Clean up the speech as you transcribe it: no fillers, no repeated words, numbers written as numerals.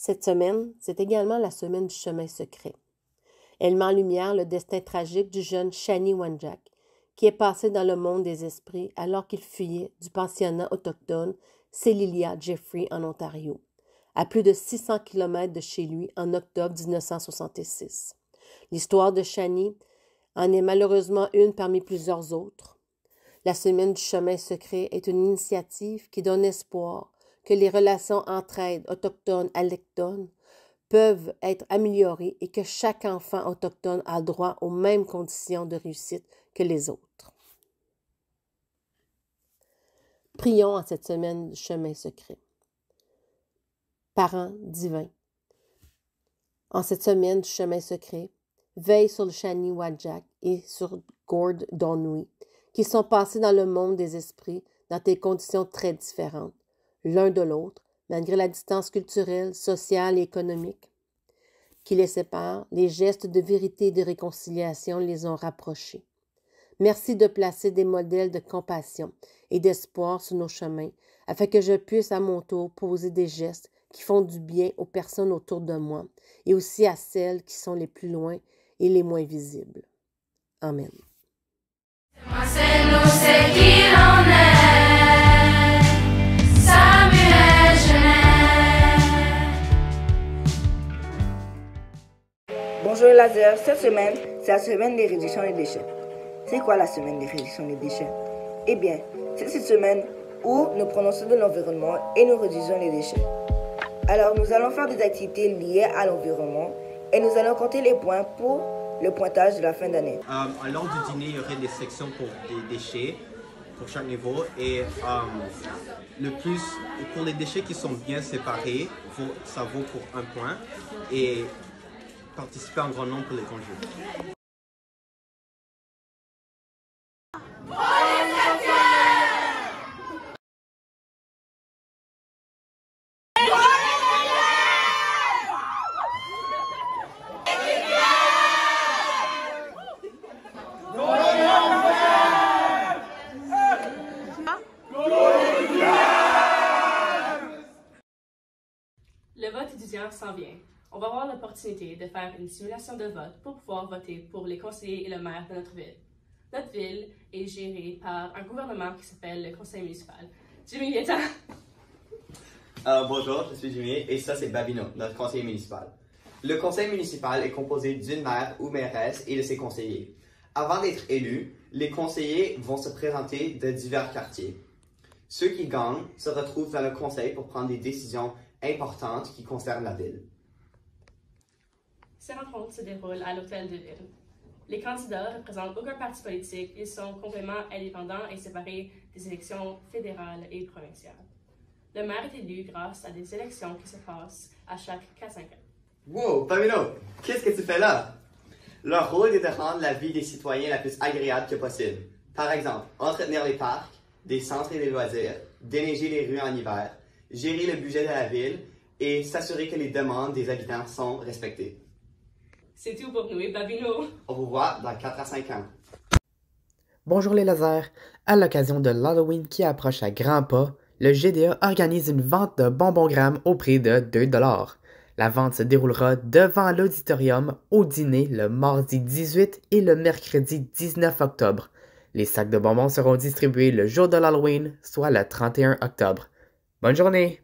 Cette semaine, c'est également la semaine du chemin secret. Elle met en lumière le destin tragique du jeune Shani Wanjak, qui est passé dans le monde des esprits alors qu'il fuyait du pensionnat autochtone Cecilia Jeffrey en Ontario, à plus de 600 km de chez lui en octobre 1966. L'histoire de Shani en est malheureusement une parmi plusieurs autres. La semaine du chemin secret est une initiative qui donne espoir que les relations entraide autochtones-allochtones peuvent être améliorées et que chaque enfant autochtone a droit aux mêmes conditions de réussite que les autres. Prions en cette semaine du chemin secret. Parents divins, en cette semaine du chemin secret, veille sur le Shani Wanjak et sur Gord Donui, qui sont passés dans le monde des esprits dans des conditions très différentes, l'un de l'autre, malgré la distance culturelle, sociale et économique qui les sépare. Les gestes de vérité et de réconciliation les ont rapprochés. Merci de placer des modèles de compassion et d'espoir sur nos chemins, afin que je puisse à mon tour poser des gestes qui font du bien aux personnes autour de moi et aussi à celles qui sont les plus loin et les moins visibles. Amen. Bonjour Laser, cette semaine, c'est la semaine des réductions des déchets. C'est quoi la semaine des réductions des déchets? Eh bien, c'est cette semaine où nous prenons soin de l'environnement et nous réduisons les déchets. Alors, nous allons faire des activités liées à l'environnement et nous allons compter les points pour le pointage de la fin d'année. Lors du dîner, il y aurait des sections pour des déchets, pour chaque niveau. Et pour les déchets qui sont bien séparés, ça vaut pour 1 point. Et participer en grand nombre pour les congés. Le vote étudiant s'en vient. On va avoir l'opportunité de faire une simulation de vote pour pouvoir voter pour les conseillers et le maire de notre ville. Notre ville est gérée par un gouvernement qui s'appelle le conseil municipal. Jimmy, viens-t'en! Bonjour, je suis Jimmy et ça c'est Babino, notre conseiller municipal. Le conseil municipal est composé d'une maire ou mairesse et de ses conseillers. Avant d'être élus, les conseillers vont se présenter de divers quartiers. Ceux qui gagnent se retrouvent dans le conseil pour prendre des décisions importantes qui concernent la ville. Ces rencontres se déroulent à l'hôtel de ville. Les candidats ne représentent aucun parti politique, ils sont complètement indépendants et séparés des élections fédérales et provinciales. Le maire est élu grâce à des élections qui se passent à chaque 4-5 ans. Wow, Pamino, qu'est-ce que tu fais là? Leur rôle est de rendre la vie des citoyens la plus agréable que possible. Par exemple, entretenir les parcs, des centres et des loisirs, déneiger les rues en hiver, gérer le budget de la ville et s'assurer que les demandes des habitants sont respectées. C'est tout pour nous et Babino. On vous voit dans 4 à 5 ans. Bonjour les lasers. À l'occasion de l'Halloween qui approche à grands pas, le GDA organise une vente de bonbons-grammes au prix de 2 $. La vente se déroulera devant l'auditorium au dîner le mardi 18 et le mercredi 19 octobre. Les sacs de bonbons seront distribués le jour de l'Halloween, soit le 31 octobre. Bonne journée!